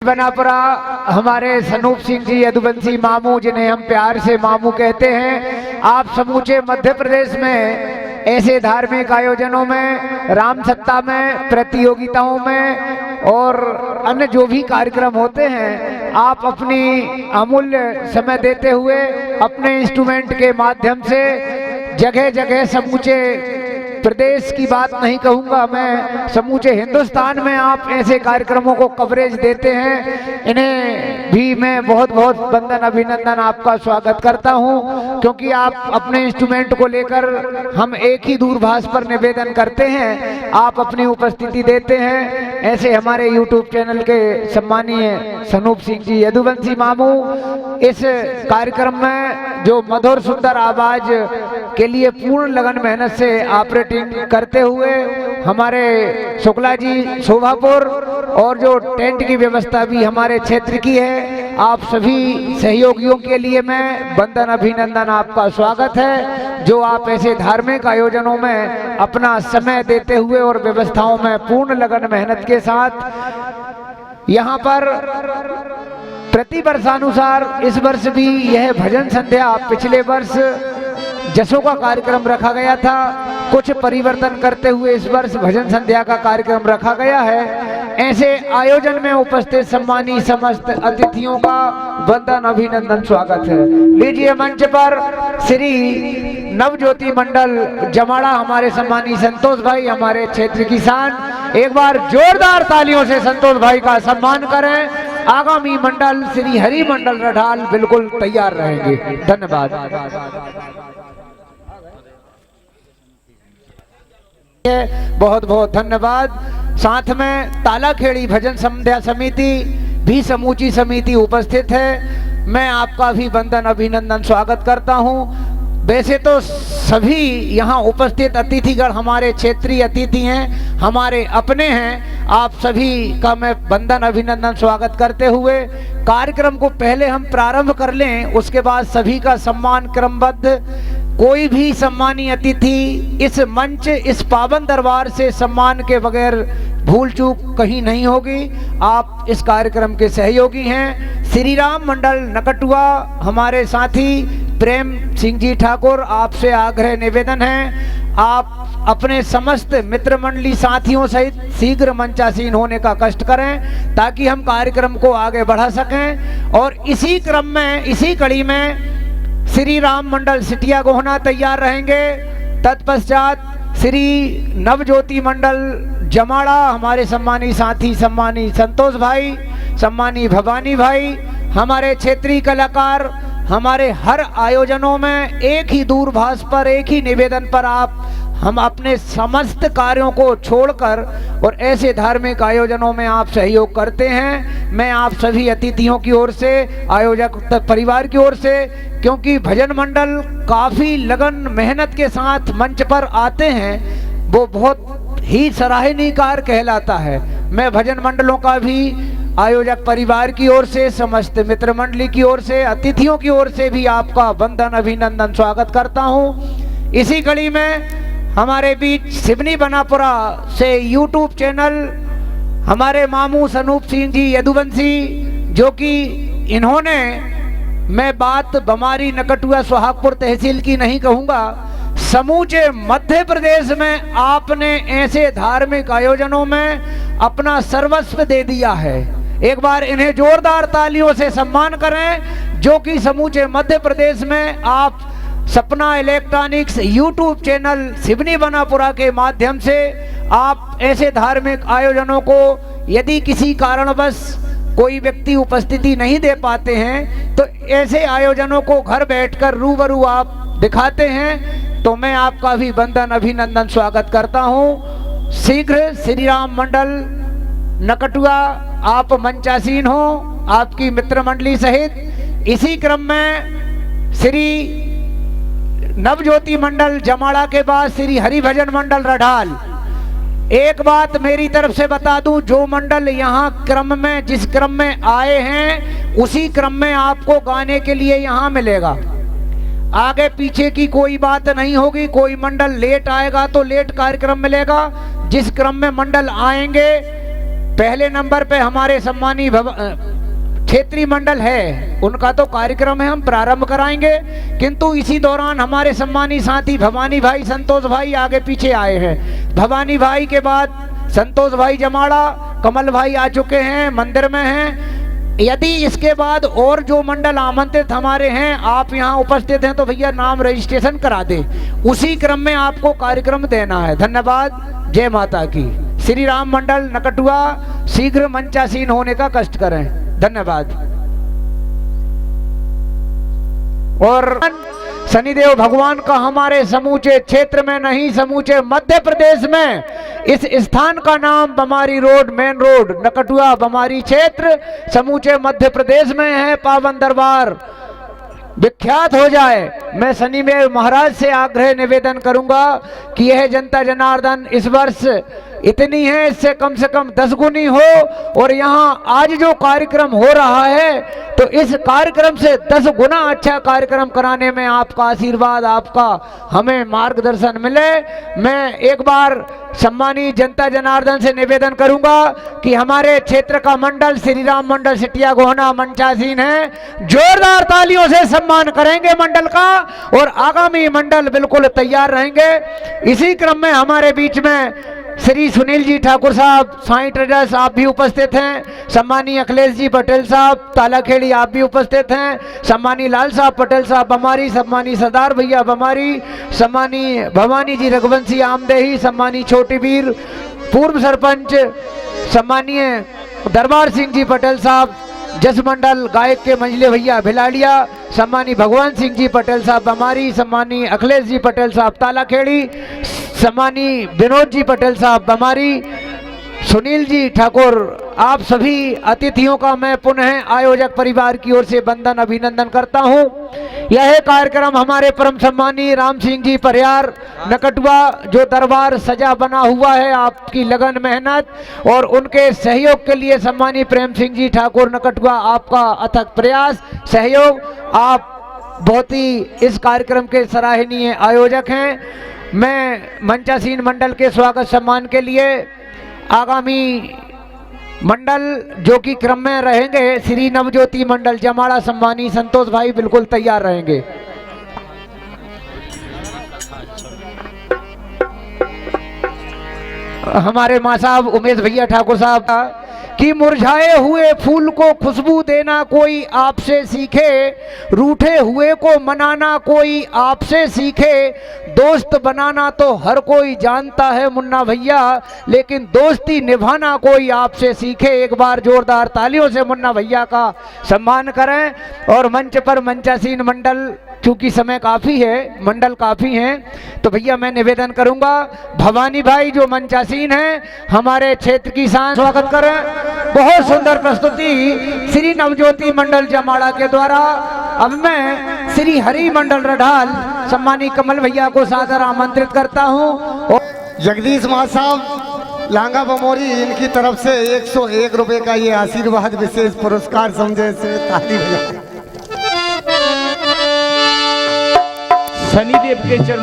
बनापुरा हमारे सनूप सिंह जी यदुवंशी मामू, जिन्हें हम प्यार से मामू कहते हैं, आप समूचे मध्य प्रदेश में ऐसे धार्मिक आयोजनों में, राम सत्ता में, प्रतियोगिताओं में और अन्य जो भी कार्यक्रम होते हैं, आप अपनी अमूल्य समय देते हुए अपने इंस्ट्रूमेंट के माध्यम से जगह जगह समूचे प्रदेश की बात नहीं कहूंगा मैं, समूचे हिंदुस्तान में आप ऐसे कार्यक्रमों को कवरेज देते हैं। इन्हें भी मैं बहुत बहुत वंदन अभिनंदन आपका स्वागत करता हूं, क्योंकि आप अपने इंस्ट्रूमेंट को लेकर, हम एक ही दूरभाष पर निवेदन करते हैं, आप अपनी उपस्थिति देते हैं। ऐसे हमारे यूट्यूब चैनल के सम्मानीय सनूप सिंह जी यदुवंशी मामू इस कार्यक्रम में जो मधुर सुंदर आवाज के लिए पूर्ण लगन मेहनत से ऑपरेटिंग करते हुए, हमारे शुक्ला जी शोभापुर और जो टेंट की व्यवस्था भी हमारे क्षेत्र की है, आप सभी सहयोगियों के लिए मैं वंदन अभिनंदन आपका स्वागत है, जो आप ऐसे धार्मिक आयोजनों में अपना समय देते हुए और व्यवस्थाओं में पूर्ण लगन मेहनत के साथ यहाँ पर प्रति वर्षानुसार इस वर्ष भी यह भजन संध्या, पिछले वर्ष जसों का कार्यक्रम रखा गया था, कुछ परिवर्तन करते हुए इस वर्ष भजन संध्या का कार्यक्रम रखा गया है। ऐसे आयोजन में उपस्थित सम्मानित समस्त अतिथियों का वंदन अभिनंदन स्वागत है। लीजिए मंच पर श्री नवज्योति मंडल जमाड़ा, हमारे सम्मानित संतोष भाई, हमारे क्षेत्र की शान, एक बार जोरदार तालियों से संतोष भाई का सम्मान करें। आगामी मंडल श्री हरि मंडल रढाल बिल्कुल तैयार रहेंगे। धन्यवाद। बहुत बहुत धन्यवाद। साथ में तालाखेड़ी भजन संध्या समिति भी समूची समिति उपस्थित है, मैं आपका भी वंदन अभिनंदन स्वागत करता हूं। वैसे तो सभी यहाँ उपस्थित अतिथिगण हमारे क्षेत्रीय अतिथि हैं, हमारे अपने हैं, आप सभी का मैं वंदन अभिनंदन स्वागत करते हुए कार्यक्रम को पहले हम प्रारंभ कर लें, उसके बाद सभी का सम्मान क्रमबद्ध। कोई भी सम्मानीय अतिथि इस मंच, इस पावन दरबार से सम्मान के बगैर भूल चूक कहीं नहीं होगी। आप इस कार्यक्रम के सहयोगी हैं। श्री राम मंडल नकटुआ हमारे साथी प्रेम सिंह जी ठाकुर, आपसे आग्रह निवेदन है, आप अपने समस्त मित्र मंडली साथियों सहित शीघ्र मंचासीन होने का कष्ट करें, ताकि हम कार्यक्रम को आगे बढ़ा सकें। और इसी क्रम में, इसी कड़ी में श्री राम मंडल सिटिया गोहना तैयार रहेंगे। तत्पश्चात श्री नवज्योति मंडल जमाड़ा, हमारे सम्मानी साथी, सम्मानी संतोष भाई, सम्मानी भवानी भाई, हमारे क्षेत्रीय कलाकार, हमारे हर आयोजनों में एक ही दूरभाष पर, एक ही निवेदन पर हम अपने समस्त कार्यों को छोड़कर और ऐसे धार्मिक आयोजनों में आप सहयोग करते हैं। मैं आप सभी अतिथियों की ओर से, आयोजक परिवार की ओर से, क्योंकि भजन मंडल काफी लगन मेहनत के साथ मंच पर आते हैं, वो बहुत ही सराहनीय कार्य कहलाता है। मैं भजन मंडलों का भी आयोजक परिवार की ओर से, समस्त मित्र मंडली की ओर से, अतिथियों की ओर से भी आपका वंदन अभिनंदन स्वागत करता हूं। इसी कड़ी में हमारे बीच सिवनी बनापुरा से यूट्यूब चैनल हमारे मामू सनूप सिंह जी यदुवंशी, जो कि इन्होंने, मैं बात बमारी नकटुआ सोहागपुर तहसील की नहीं कहूंगा, समूचे मध्य प्रदेश में आपने ऐसे धार्मिक आयोजनों में अपना सर्वस्व दे दिया है। एक बार इन्हें जोरदार तालियों से सम्मान करें, जो कि समूचे मध्य प्रदेश में आप सपना electronics YouTube channel Seoni Banapura के माध्यम से आप ऐसे धार्मिक आयोजनों को, यदि किसी कारणवश कोई व्यक्ति उपस्थिति नहीं दे पाते हैं, तो ऐसे आयोजनों को घर बैठकर रूबरू आप दिखाते हैं, तो मैं आपका भी वंदन अभिनंदन स्वागत करता हूं। शीघ्र श्री राम मंडल नकटुआ आप मंचासीन हो, आपकी मित्र मंडली सहित। इसी क्रम में श्री नवज्योति मंडल जमाड़ा के बाद श्री हरिभजन मंडल रढाल। एक बात मेरी तरफ से बता दूं, जो मंडल यहाँ क्रम में, जिस क्रम में आए हैं, उसी क्रम में आपको गाने के लिए यहाँ मिलेगा। आगे पीछे की कोई बात नहीं होगी। कोई मंडल लेट आएगा तो लेट कार्यक्रम मिलेगा। जिस क्रम में मंडल आएंगे पहले नंबर पे हमारे सम्मानी क्षेत्रीय मंडल है, उनका तो कार्यक्रम है, हम प्रारंभ कराएंगे, किंतु इसी दौरान हमारे सम्मानी साथी भवानी भाई, संतोष भाई आगे पीछे आए हैं। भवानी भाई के बाद संतोष भाई जमाड़ा, कमल भाई आ चुके हैं, मंदिर में हैं। यदि इसके बाद और जो मंडल आमंत्रित हमारे हैं आप यहाँ उपस्थित हैं तो भैया नाम रजिस्ट्रेशन करा दे, उसी क्रम में आपको कार्यक्रम देना है। धन्यवाद। जय माता की। श्री राम मंडल नकटुआ शीघ्र मंचासीन होने का कष्ट करें। धन्यवाद। और शनिदेव भगवान का हमारे समूचे क्षेत्र में नहीं, समूचे मध्य प्रदेश में इस स्थान का नाम बमारी रोड, मेन रोड, नकटुआ बमारी क्षेत्र समूचे मध्य प्रदेश में है। पावन दरबार विख्यात हो जाए। मैं शनिदेव महाराज से आग्रह निवेदन करूंगा कि यह जनता जनार्दन इस वर्ष इतनी है, इससे कम से कम 10 गुनी हो। और यहाँ आज जो कार्यक्रम हो रहा है तो इस कार्यक्रम से 10 गुना अच्छा कार्यक्रम कराने में आपका आशीर्वाद, आपका हमें मार्गदर्शन मिले। मैं एक बार सम्मानित जनता जनार्दन से निवेदन करूंगा कि हमारे क्षेत्र का मंडल श्री राम मंडल सिटिया गोहना मंचासीन है, जोरदार तालियों से सम्मान करेंगे मंडल का और आगामी मंडल बिल्कुल तैयार रहेंगे। इसी क्रम में हमारे बीच में श्री सुनील जी ठाकुर साहब, साईं ट्रेडर्स आप भी उपस्थित हैं। सम्मानीय अखिलेश जी पटेल साहब तालाखेड़ी आप भी उपस्थित हैं। सम्मानीय लाल साहब पटेल साहब बमारी, सम्मानीय सरदार भैया बमारी, सम्मानीय भवानी जी रघुवंशी आमदेही, सम्मानीय छोटी वीर पूर्व सरपंच, सम्मानीय दरबार सिंह जी पटेल साहब जस मंडल गायक के मंझले भैया भिलाड़िया, सम्मानीय भगवान सिंह जी पटेल साहब बमारी, सम्मानीय अखिलेश जी पटेल साहब तालाखेड़ी, सम्मानीय विनोद जी पटेल साहब बमारी, सुनील जी ठाकुर, आप सभी अतिथियों का मैं पुनः आयोजक परिवार की ओर से वंदन अभिनंदन करता हूं। यह कार्यक्रम हमारे परम सम्मानीय राम सिंह जी परियार नकटुआ, जो दरबार सजा बना हुआ है, आपकी लगन मेहनत और उनके सहयोग के लिए सम्मानीय प्रेम सिंह जी ठाकुर नकटुआ, आपका अथक प्रयास सहयोग, आप बहुत ही इस कार्यक्रम के सराहनीय आयोजक हैं। मैं मंचासीन मंडल के स्वागत सम्मान के लिए आगामी मंडल जो कि क्रम में रहेंगे, श्री नवज्योति मंडल जमाड़ा सम्मानी संतोष भाई बिल्कुल तैयार रहेंगे। हमारे माँ साहब उमेश भैया ठाकुर साहब कि मुरझाए हुए फूल को खुशबू देना कोई आपसे सीखे, रूठे हुए को मनाना कोई आपसे सीखे, दोस्त बनाना तो हर कोई जानता है मुन्ना भैया, लेकिन दोस्ती निभाना कोई आपसे सीखे। एक बार जोरदार तालियों से मुन्ना भैया का सम्मान करें। और मंच पर मंचासीन मंडल, चूंकि समय काफ़ी है, मंडल काफ़ी हैं, तो भैया मैं निवेदन करूंगा भवानी भाई जो मंचासीन हैं हमारे क्षेत्र की शान स्वागत करें। बहुत सुंदर प्रस्तुति श्री नवज्योति मंडल जमाड़ा के द्वारा। अब मैं श्री हरि मंडल रढाल सम्मानित कमल भैया को सादर आमंत्रित करता हूं। जगदीश माँ साहब लांगा बमोरी, इनकी तरफ से 101 रुपए का ये आशीर्वाद विशेष पुरस्कार समझे से ताली बजा। शनिदेव के चरण